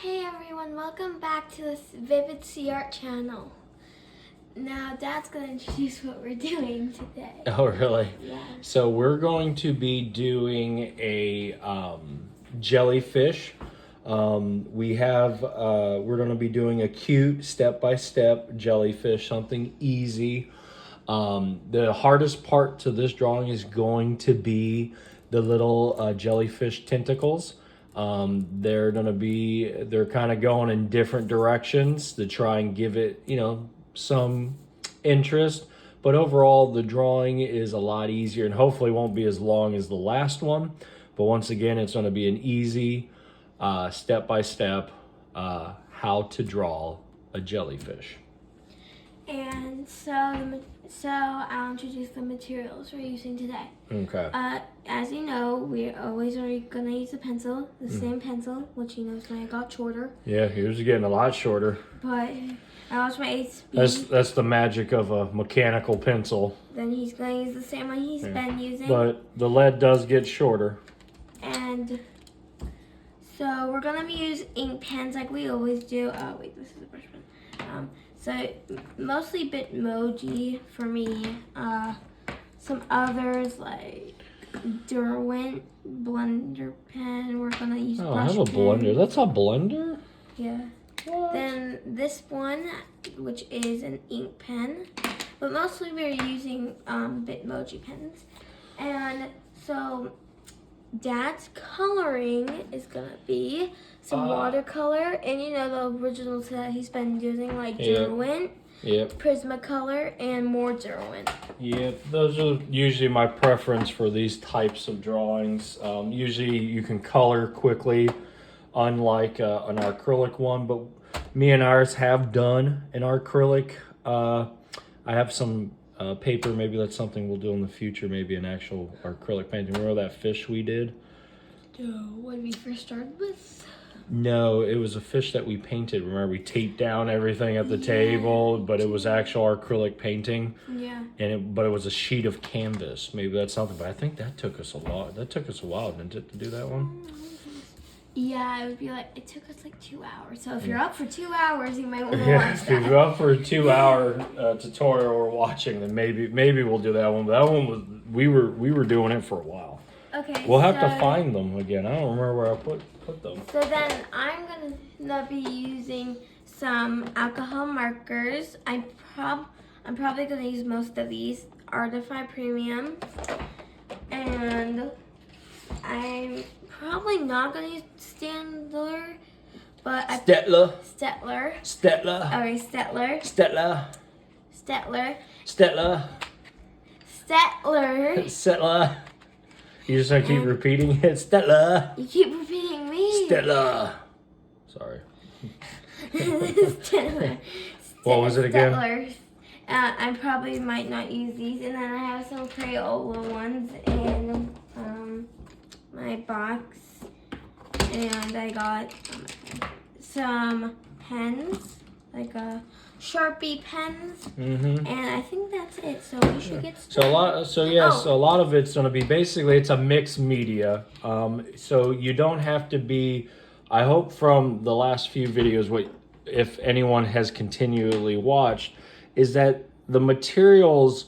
Hey everyone, welcome back to this Vivid Sea Art channel. Now Dad's going to introduce what we're doing today. Oh, really? Yeah. So we're going to be doing a jellyfish. We're going to be doing a cute step-by-step jellyfish, something easy. The hardest part to this drawing is going to be the little jellyfish tentacles. They're kind of going in different directions to try and give it, some interest. But overall, the drawing is a lot easier and hopefully won't be as long as the last one. But once again, it's going to be an easy step-by-step how to draw a jellyfish. And so I'll introduce the materials we're using today. Okay. As you know, we're always going to use a pencil, the same pencil, which you know I got shorter. Yeah, yours is getting a lot shorter. But I lost my 8 speed. That's the magic of a mechanical pencil. Then he's going to use the same one he's been using. But the lead does get shorter. And so we're going to be using ink pens like we always do. Oh, wait, this is a brush pen. So mostly Bitmoji for me. Some others like Derwent blender pen. We're going to use brush I have a blender. That's a blender? Yeah. What? Then this one, which is an ink pen, but mostly we're using Bitmoji pens. And so Dad's coloring is gonna be some watercolor, and the originals that he's been using like Derwent, Prismacolor, and more Derwent. Yep, those are usually my preference for these types of drawings. Usually you can color quickly, unlike an acrylic one, but me and ours have done an acrylic. I have some paper, maybe that's something we'll do in the future, maybe an actual acrylic painting. Remember that fish we did? When we first started with? No, it was a fish that we painted. Remember, we taped down everything at the table, but it was actual acrylic painting. Yeah. But it was a sheet of canvas. Maybe that's something, but I think that took us a lot. That took us a while, didn't it, to do that one? Yeah, it took us like 2 hours. So if you're up for 2 hours, you might want to watch If that. you're up for a 2-hour tutorial we're watching, then maybe we'll do that one. But that one was we were doing it for a while. Okay. We'll have to find them again. I don't remember where I put them. So then I'm gonna be using some alcohol markers. I'm probably gonna use most of these Artify Premium, and I'm probably not gonna use Staedtler, but Stettler. Stettler. Stettler. Okay, Stettler. Stettler. Stettler. Stettler. Stettler. Stettler. You just have to keep repeating it. Stettler. You keep repeating me. Stettler. Sorry. Stettler. What was it again? Stettler. I probably might not use these, and then I have some Crayola ones in my box, and I got some pens, like Sharpie pens, and I think that's it. So we should get started. So a lot of it's going to be basically it's a mixed media. So you don't have to be. I hope from the last few videos, if anyone has continually watched, is that the materials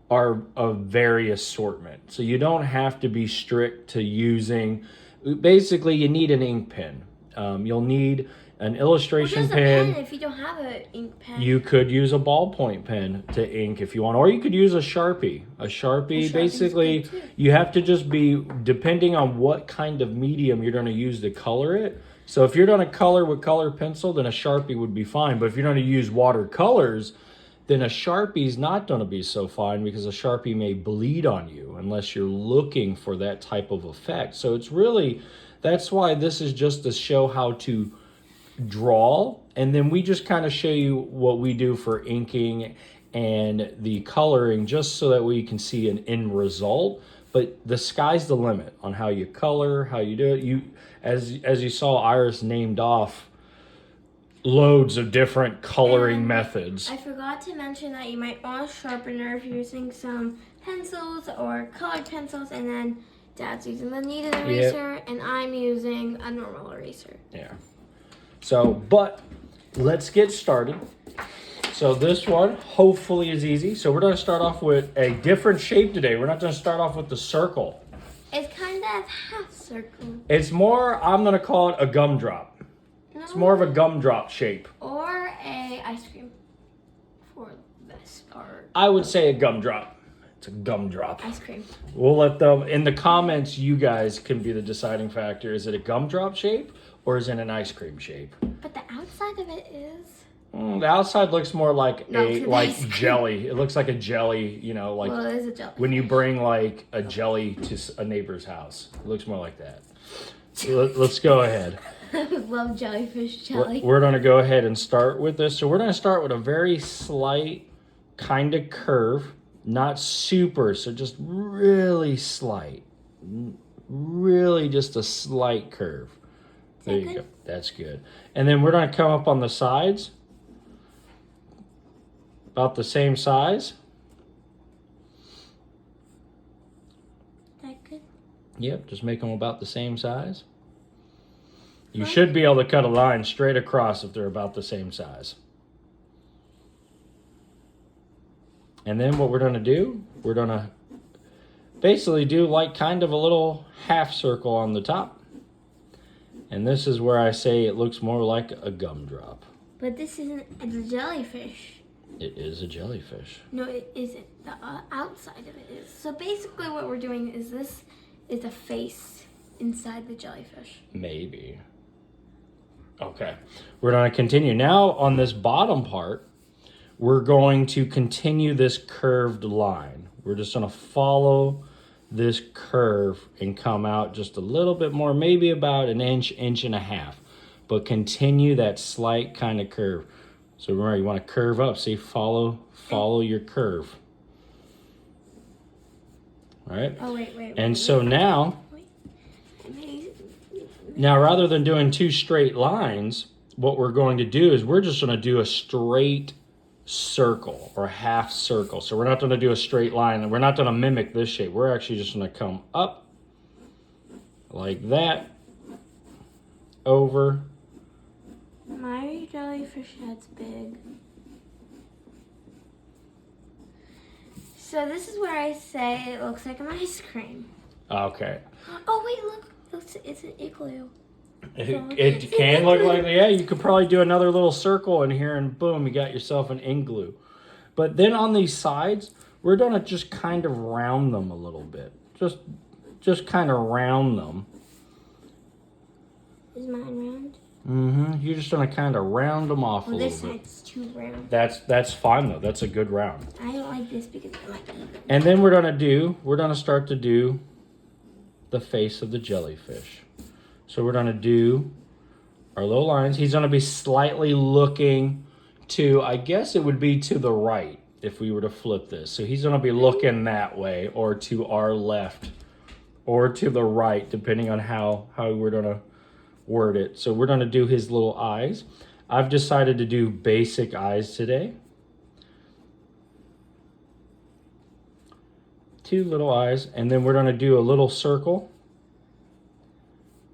are of various assortment. So you don't have to be strict to using. Basically, you need an ink pen. You'll need an illustration pen. If you don't have an ink pen, you could use a ballpoint pen to ink if you want, or you could use a Sharpie. A Sharpie, basically, you have to just be, depending on what kind of medium you're going to use to color it. So if you're going to color with colored pencil, then a Sharpie would be fine. But if you're going to use watercolors, then a Sharpie's not going to be so fine because a Sharpie may bleed on you unless you're looking for that type of effect. So it's really, that's why this is just to show how to draw, and then we just kind of show you what we do for inking and the coloring just so that we can see an end result. But the sky's the limit on how you color, how you do it. As you saw, Iris named off loads of different coloring methods. I forgot to mention that you might want a sharpener if you're using some pencils or colored pencils, and then Dad's using the kneaded eraser, and I'm using a normal eraser. Yeah. So, but let's get started. So this one hopefully is easy. So we're going to start off with a different shape today. We're not going to start off with the circle. It's kind of half circle. It's more, I'm going to call it a gumdrop. No. It's more of a gumdrop shape. Or a ice cream for this part. I would say a gumdrop. It's a gumdrop. Ice cream. We'll let them, in the comments, you guys can be the deciding factor. Is it a gumdrop shape or is it an ice cream shape? But the outside of it is... The outside looks more like it's jelly. It looks like a jelly, you know, like well, it is a jelly. when you bring like a jelly to a neighbor's house. It looks more like that. Let's go ahead. I love jellyfish jelly. We're going to go ahead and start with this. So we're going to start with a very slight kind of curve. Not super, so just really slight. Really just a slight curve. There you go. That's good. And then we're going to come up on the sides. About the same size. That good? Yep, just make them about the same size. You should be able to cut a line straight across if they're about the same size. And then what we're going to do, we're going to basically do like kind of a little half circle on the top. And this is where I say it looks more like a gumdrop. But this isn't, it's a jellyfish. It is a jellyfish. No, it isn't. The outside of it is. So basically what we're doing is this is a face inside the jellyfish. Maybe. Okay. We're going to continue. Now on this bottom part, we're going to continue this curved line. We're just going to follow this curve and come out just a little bit more, maybe about an inch, inch and a half. But continue that slight kind of curve. So remember, you want to curve up. See, follow your curve. All right? Oh, wait. And so now, rather than doing two straight lines, what we're going to do is we're just going to do a straight circle or half circle. So we're not going to do a straight line and we're not going to mimic this shape. We're actually just going to come up like that, over. My jellyfish head's big. So this is where I say it looks like an ice cream. Okay. Oh wait, look, it's an igloo. It can look like, yeah, you could probably do another little circle in here and boom, you got yourself an igloo. But then on these sides, we're going to just kind of round them a little bit. Just kind of round them. Is mine round? Mm-hmm. You're just going to kind of round them off a little bit. This side's too round. That's fine though. That's a good round. I don't like this because I like it. And then we're going to start to do the face of the jellyfish. So we're going to do our little lines. He's going to be slightly looking to, I guess it would be to the right if we were to flip this. So he's going to be looking that way or to our left or to the right, depending on how we're going to word it. So we're going to do his little eyes. I've decided to do basic eyes today. Two little eyes. And then we're going to do a little circle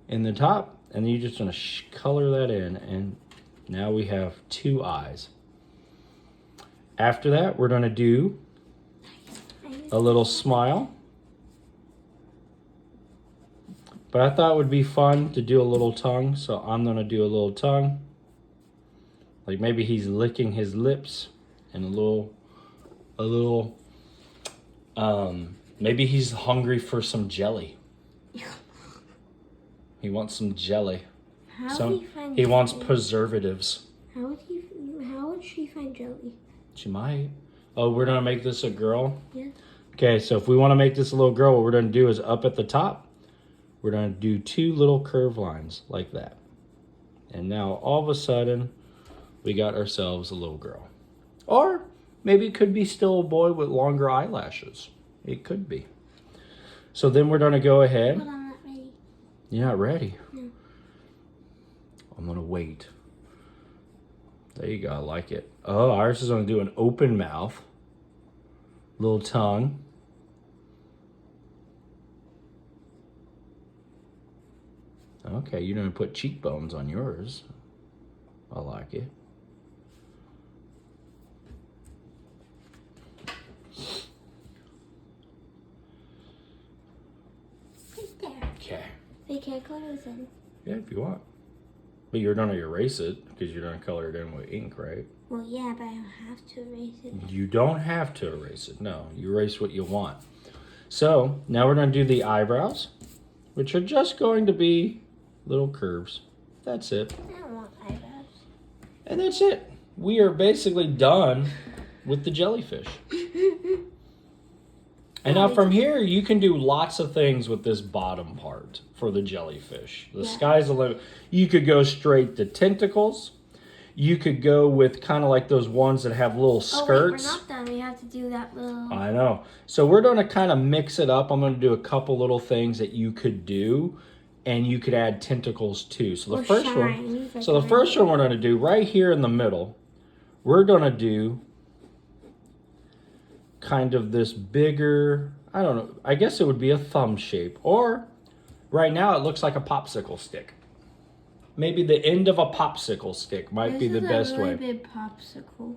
in the top, and then you're just going to color that in, and now we have two eyes. After that, we're going to do a little smile. But I thought it would be fun to do a little tongue, so I'm going to do a little tongue. Like maybe he's licking his lips, and maybe he's hungry for some jelly. He wants some jelly. He wants preservatives. How would she find jelly? She might. Oh, we're going to make this a girl? Yeah. Okay, so if we want to make this a little girl, what we're going to do is up at the top, we're going to do two little curve lines like that. And now all of a sudden, we got ourselves a little girl. Or maybe it could be still a boy with longer eyelashes. It could be. So then we're going to go ahead. But I'm not ready. You're not ready? No. I'm going to wait. There you go. I like it. Oh, ours is going to do an open mouth. Little tongue. Okay, you're going to put cheekbones on yours. I like it. Right there. Okay. They can't close in. Yeah, if you want. But you're going to erase it because you're going to color it in with ink, right? Well, yeah, but I don't have to erase it. You don't have to erase it. No, you erase what you want. So now we're going to do the eyebrows, which are just going to be little curves. That's it. I don't want eyebrows. And that's it. We are basically done with the jellyfish. And now from here, you can do lots of things with this bottom part for the jellyfish. The sky's the limit. You could go straight to tentacles. You could go with kind of like those ones that have little skirts. Oh, wait, we're not done. We have to do that little... I know. So we're going to kind of mix it up. I'm going to do a couple little things that you could do. And you could add tentacles too. So the first one, we're going to do right here in the middle, we're going to do kind of this bigger, I don't know, I guess it would be a thumb shape. Or right now it looks like a popsicle stick. Maybe the end of a popsicle stick might be the best way. This is a really big popsicle.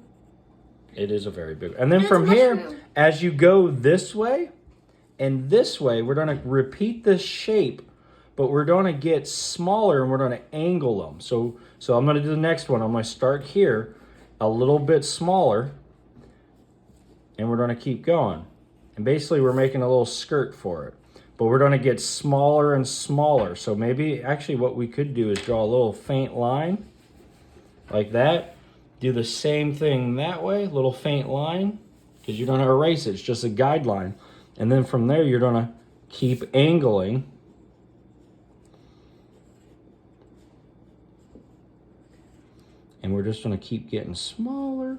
It is a very big. And then from here, as you go this way and this way, we're going to repeat this shape. But we're going to get smaller and we're going to angle them. So I'm going to do the next one. I'm going to start here a little bit smaller. And we're going to keep going. And basically we're making a little skirt for it. But we're going to get smaller and smaller. So maybe actually what we could do is draw a little faint line. Like that. Do the same thing that way. Little faint line. Because you're going to erase it. It's just a guideline. And then from there you're going to keep angling. And we're just going to keep getting smaller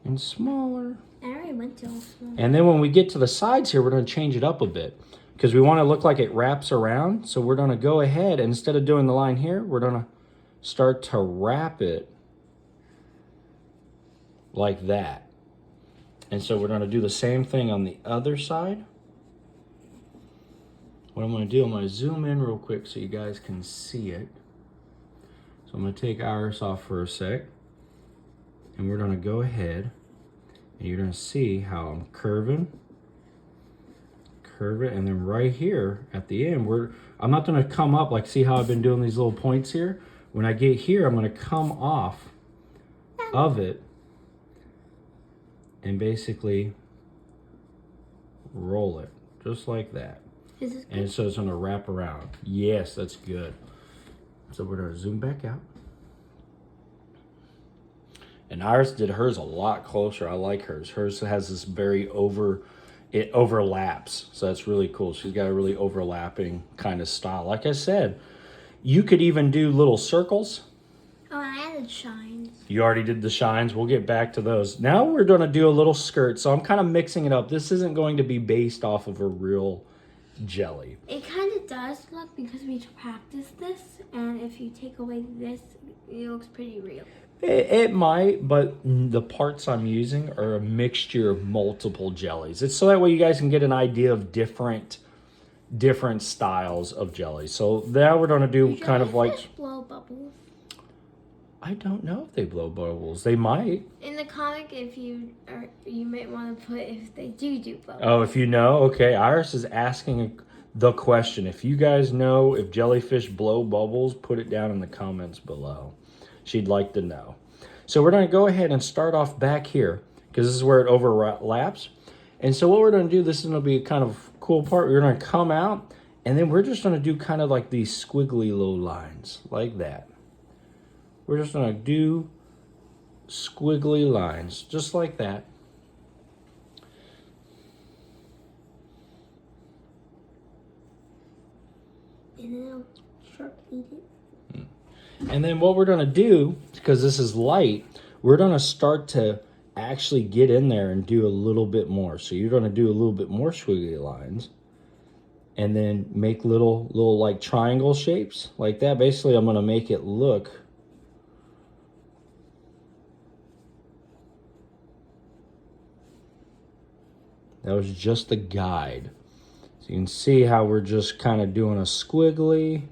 and smaller. I already went to all small. And then when we get to the sides here, we're going to change it up a bit. Because we want to look like it wraps around. So we're going to go ahead, and instead of doing the line here, we're going to start to wrap it like that. And so we're going to do the same thing on the other side. What I'm going to do, I'm going to zoom in real quick so you guys can see it. So I'm going to take Iris off for a sec. And we're going to go ahead. And you're going to see how I'm curving. Curve it. And then right here at the end, I'm not going to come up. Like, see how I've been doing these little points here? When I get here, I'm going to come off of it. And basically roll it. Just like that. Is this good? And so it's going to wrap around. Yes, that's good. So we're going to zoom back out. And Iris did hers a lot closer. I like hers. Hers has this it overlaps. So that's really cool. She's got a really overlapping kind of style. Like I said, you could even do little circles. Oh, and I added shines. You already did the shines. We'll get back to those. Now we're going to do a little skirt. So I'm kind of mixing it up. This isn't going to be based off of a real jelly. It kind of does look because we practiced this, and if you take away this, it looks pretty real. It might, but the parts I'm using are a mixture of multiple jellies. It's so that way you guys can get an idea of different styles of jellies. So now we're going to do kind of like... blow bubbles? I don't know if they blow bubbles. They might. In the comic, you might want to put if they do blow bubbles. Oh, if you know? Okay, Iris is asking the question. If you guys know if jellyfish blow bubbles, put it down in the comments below. She'd like to know. So we're going to go ahead and start off back here because this is where it overlaps. And so what we're going to do, this is going to be a kind of cool part. We're going to come out and then we're just going to do kind of like these squiggly little lines like that. We're just going to do squiggly lines just like that. And then I'll sharp eat it. And then what we're going to do, because this is light, we're going to start to actually get in there and do a little bit more. So you're going to do a little bit more squiggly lines. And then make little like triangle shapes like that. Basically, I'm going to make it look... That was just a guide. So you can see how we're just kind of doing a squiggly.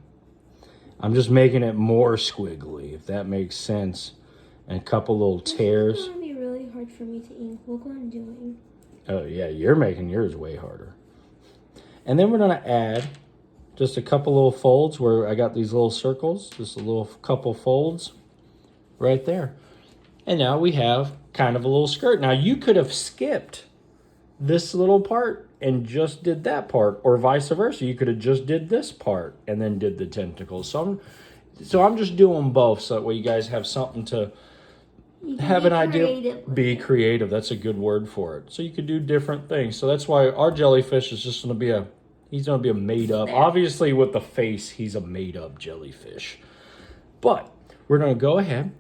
I'm just making it more squiggly, if that makes sense. And a couple little tears. It's gonna be really hard for me to ink. Look what I'm doing. Oh yeah, you're making yours way harder. And then we're gonna add just a couple little folds where I got these little circles, just a little couple folds right there. And now we have kind of a little skirt. Now you could have skipped this little part and just did that part, or vice versa. You could have just did this part and then did the tentacles. So I'm just doing both so that way you guys have something to have an idea. Be creative. That's a good word for it. So you could do different things. So that's why our jellyfish is just going to be he's going to be a made up. Obviously with the face, he's a made up jellyfish. But we're going to go ahead.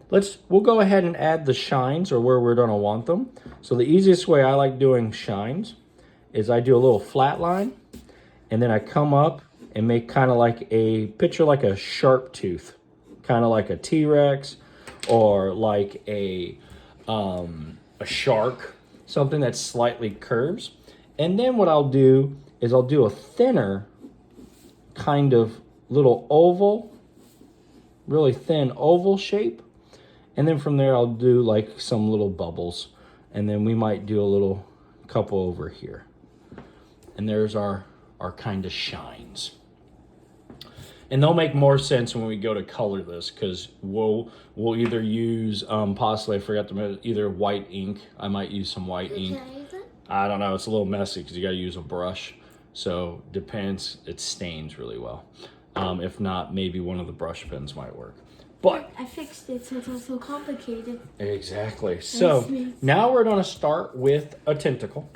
We'll go ahead and add the shines or where we're going to want them. So the easiest way I like doing shines is I do a little flat line and then I come up and make kind of like picture like a sharp tooth, kind of like a T-Rex or like a shark, something that slightly curves. And then what I'll do is I'll do a thinner kind of little oval, really thin oval shape. And then from there, I'll do like some little bubbles. And then we might do a little couple over here. And there's our kind of shines. And they'll make more sense when we go to color this because we'll either use, possibly, I forgot to mention, either white ink. I might use some white ink. I don't know. It's a little messy because you got to use a brush. So depends. It stains really well. If not, maybe one of the brush pens might work. But I fixed it so it's not so complicated. Exactly. So now we're going to start with a tentacle.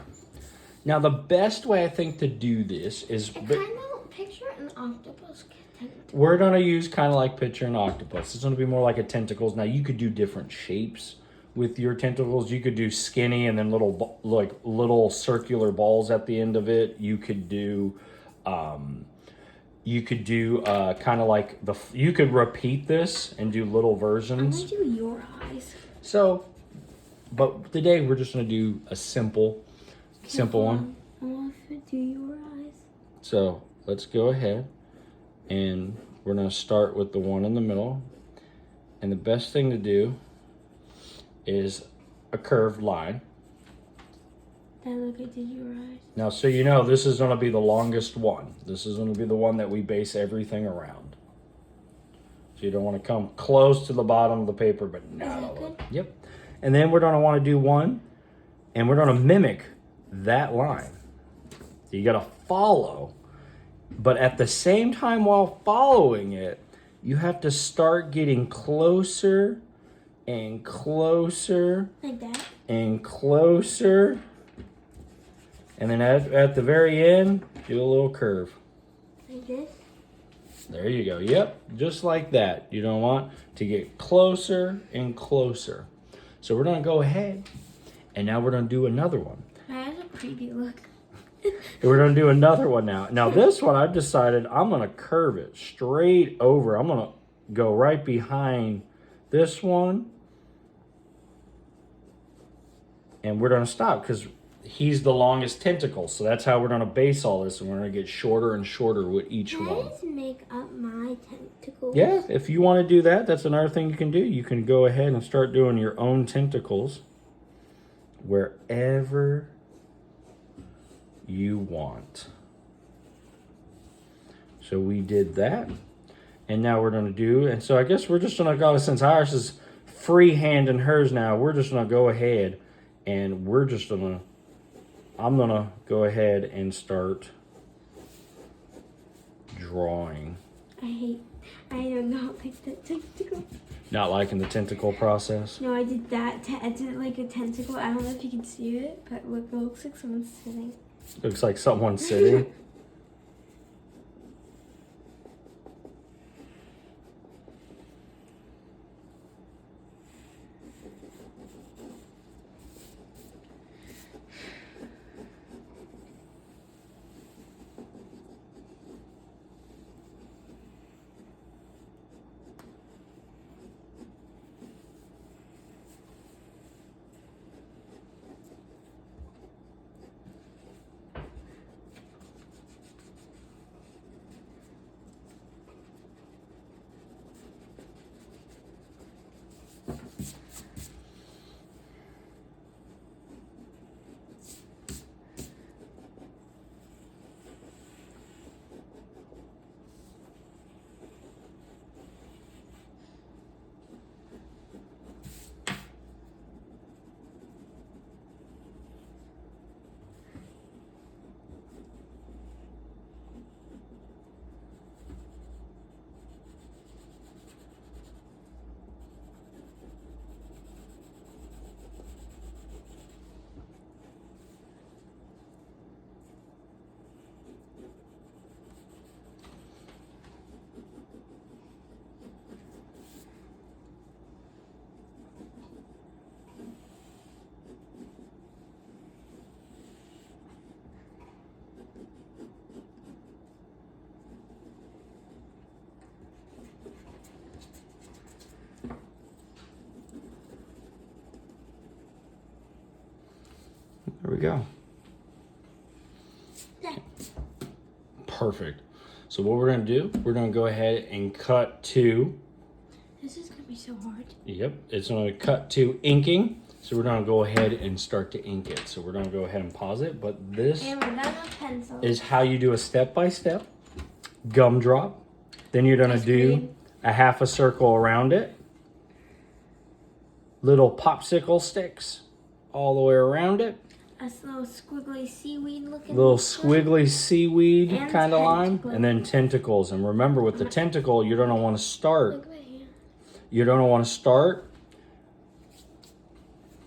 Now the best way I think to do this is kind of picture an octopus tentacle. We're going to use kind of like picture an octopus. It's going to be more like a tentacles. Now you could do different shapes with your tentacles. You could do skinny and then little circular balls at the end of it. You could do kind of like you could repeat this and do little versions. I'm gonna do your eyes. So, but today we're just gonna do a simple one. I want to do your eyes. So let's go ahead and we're gonna start with the one in the middle. And the best thing to do is a curved line. That look I did your eyes. Now, so you know, this is going to be the longest one. This is going to be the one that we base everything around. So you don't want to come close to the bottom of the paper, but not all of it. Yep. And then we're going to want to do one, and we're going to mimic that line. So you got to follow, but at the same time while following it, you have to start getting closer and closer. Like that? And closer. And then at the very end, do a little curve. Like this? There you go. Yep, just like that. You don't want to get closer and closer. So we're going to go ahead, and now we're going to do another one. That has a creepy look. We're going to do another one now. Now this one, I've decided I'm going to curve it straight over. I'm going to go right behind this one. And we're going to stop because he's the longest tentacle. So that's how we're going to base all this. And we're going to get shorter and shorter with each one. Can I just make up my tentacles? Yeah, if you want to do that, that's another thing you can do. You can go ahead and start doing your own tentacles wherever you want. So we did that. And now we're going to do, and so I guess we're just going to go, since ours is freehand and hers now, we're just going to go ahead and we're just going to, I'm going to go ahead and start drawing. I do not like that tentacle. Not liking the tentacle process? No, I did that. I did like a tentacle. I don't know if you can see it, but look, it looks like someone's sitting. Looks like someone's sitting. There we go. Okay. Perfect. So what we're going to do, we're going to go ahead and cut to, This is going to be so hard. yep, it's going to cut to inking. So we're going to go ahead and start to ink it. So we're going to go ahead and pause it. But this And we're done with pencil. is how you do a step-by-step gumdrop. Then you're going to do a half a circle around it. Little popsicle sticks all the way around it. A little squiggly seaweed looking. Little squiggly seaweed And kind of line. tentacles. And then tentacles. And remember, with the tentacle, you're going to want to start. Look right here. You're going to want to start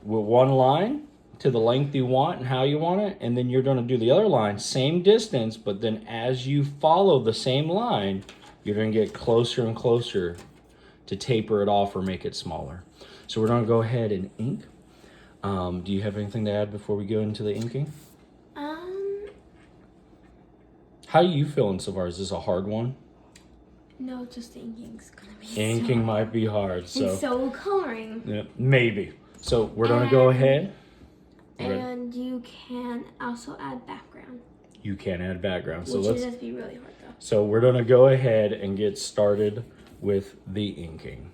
with one line to the length you want and how you want it. And then you're going to do the other line, same distance. But then as you follow the same line, you're going to get closer and closer to taper it off or make it smaller. So we're going to go ahead and ink. Do you have anything to add before we go into the inking? How are you feeling so far? Is this a hard one? No, just the inking's gonna be Inking so might be hard. And So so coloring. yeah, maybe. So we're going to go ahead. And you can also add background. You can add background. So Which let's. is just be really hard though. So we're going to go ahead and get started with the inking.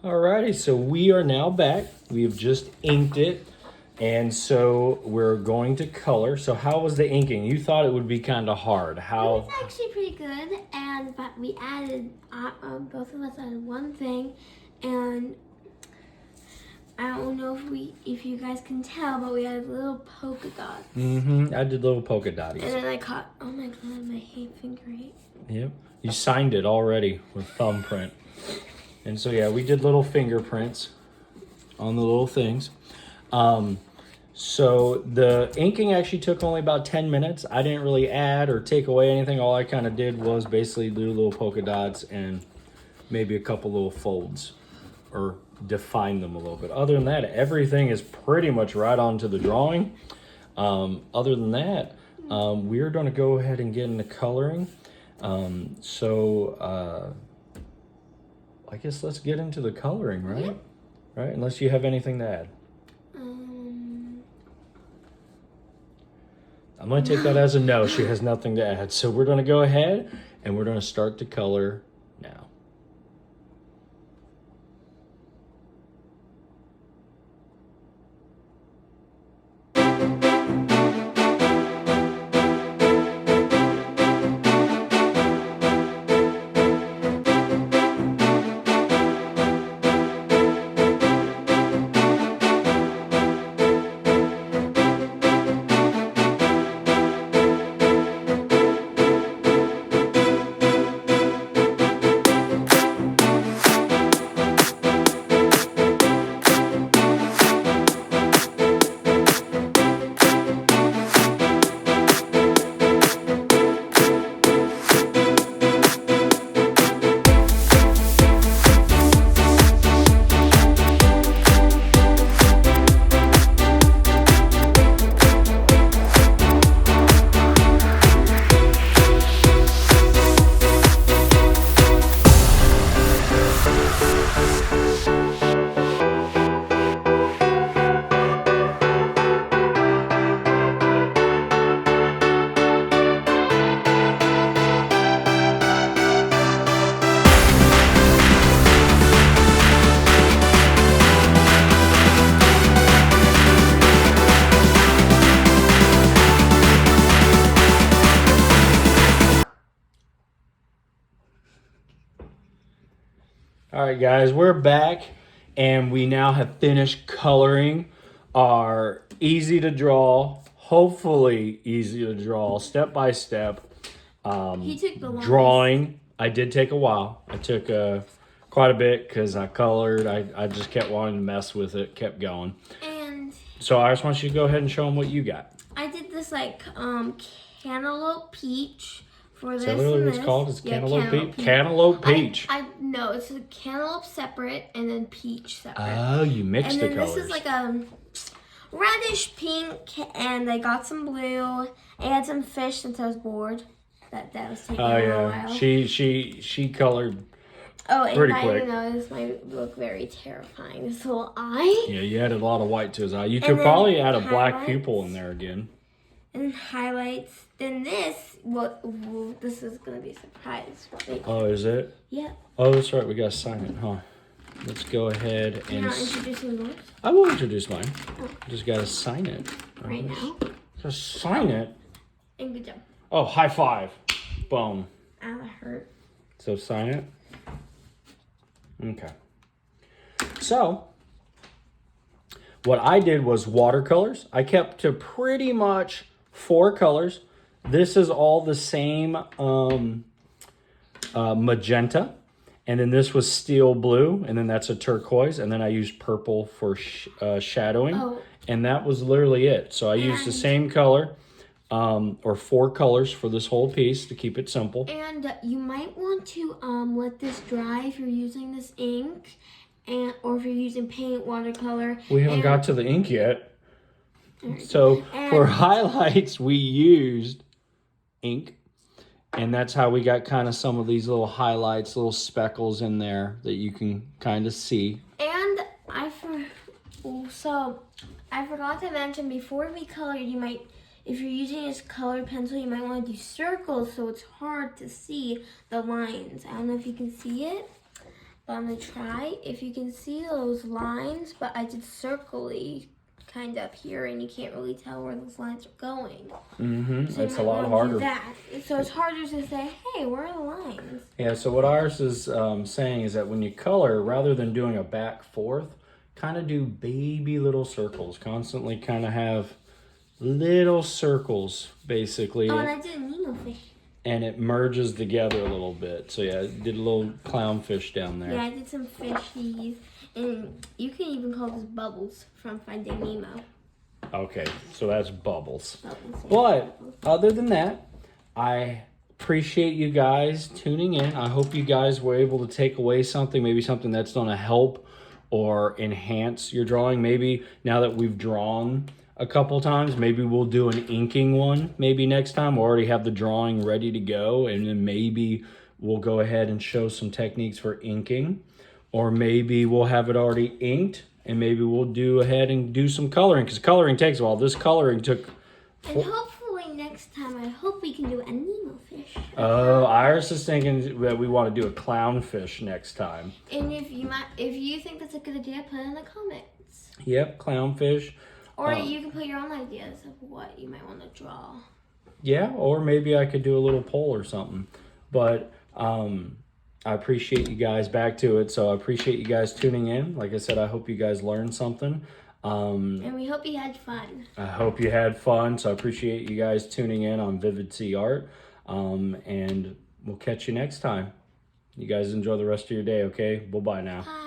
Alrighty, so we are now back. We've just inked it. And so we're going to color. So how was the inking? You thought it would be kind of hard. It How? was actually pretty good, but we added, both of us added one thing, and I don't know if you guys can tell, but we added little polka dots. Mm-hmm. I did little polka And dotties. then I caught, oh my god, my finger ate. Yep. You signed it already with thumbprint. And so yeah, we did little fingerprints on the little things. So the inking actually took only about 10 minutes. I didn't really add or take away anything. All I kind of did was basically do little polka dots and maybe a couple little folds or define them a little bit. Other than that, everything is pretty much right onto the drawing. Other than that, we're going to go ahead and get into coloring. I guess let's get into the coloring, right? Yeah. Right, unless you have anything to add. I'm going to take that as a no. She has nothing to add. So we're going to go ahead and we're going to start to color now. right, guys, we're back, and we now have finished coloring our easy to draw, hopefully easy to draw, step by step He took the longest. drawing. I did take a while. I took quite a bit because I colored. I just kept wanting to mess with it, kept going. And so I just want you to go ahead and show them what you got. I did this like cantaloupe peach. For this Is that literally what it's called? It's cantaloupe peach? Cantaloupe peach. I no, it's a cantaloupe separate and then peach separate. Oh, you mixed the colors. And then this is like a reddish pink, and I got some blue. I had some fish since I was bored. That was taking a while. She colored pretty quick. I know this might look very terrifying. This little eye. Yeah, you added a lot of white to his eye. You could probably add a black pupil in there again. And highlights. Then this, this is gonna be a surprise. Oh, is it? Yeah. Oh, that's right. We gotta sign it, huh? Let's go ahead and. You're not introducing yours? I will introduce mine. Just gotta sign it. Right now. Just sign it. And good job. Oh, high five! Boom. Ow, that hurt. So sign it. Okay. So, what I did was watercolors. I kept to pretty much 4 colors. This is all the same magenta. And then this was steel blue. And then that's a turquoise. And then I used purple for shadowing. Oh. And that was literally it. So I used the same color. Or 4 colors for this whole piece to keep it simple. And you might want to let this dry if you're using this ink, or if you're using paint, watercolor. We haven't got to the ink yet. So for highlights, we used ink. And that's how we got kind of some of these little highlights, little speckles in there that you can kind of see. And I forgot to mention, before we color, you might, if you're using this colored pencil, you might want to do circles so it's hard to see the lines. I don't know if you can see it, but I'm going to try. If you can see those lines, but I did circle-y kind of up here, and you can't really tell where those lines are going. Mm-hmm. So it's a lot harder. So it's harder to say, hey, where are the lines? Yeah, so what ours is saying is that when you color, rather than doing a back forth, kind of do baby little circles. Constantly kind of have little circles, basically. Oh, and I did a needlefish. And it merges together a little bit. So yeah, did a little clownfish down there. Yeah, I did some fishies. And you can even call this Bubbles from Finding Nemo. Okay, so that's Bubbles. Bubbles, yeah. But other than that, I appreciate you guys tuning in. I hope you guys were able to take away something, maybe something that's going to help or enhance your drawing. Maybe now that we've drawn a couple times, maybe we'll do an inking one maybe next time. We'll already have the drawing ready to go, and then maybe we'll go ahead and show some techniques for inking. Or maybe we'll have it already inked, and maybe we'll do ahead and do some coloring, because coloring takes a while. This coloring took... And hopefully next time, I hope we can do a Nemo fish. Oh, Iris is thinking that we want to do a clownfish next time. And if you think that's a good idea, put it in the comments. Yep, clownfish. Or you can put your own ideas of what you might want to draw. Yeah, or maybe I could do a little poll or something. But I appreciate you guys. Back to it. So I appreciate you guys tuning in. Like I said, I hope you guys learned something. And we hope you had fun. I hope you had fun. So I appreciate you guys tuning in on Vivid Sea Art. And we'll catch you next time. You guys enjoy the rest of your day, okay? Bye-bye now. Bye.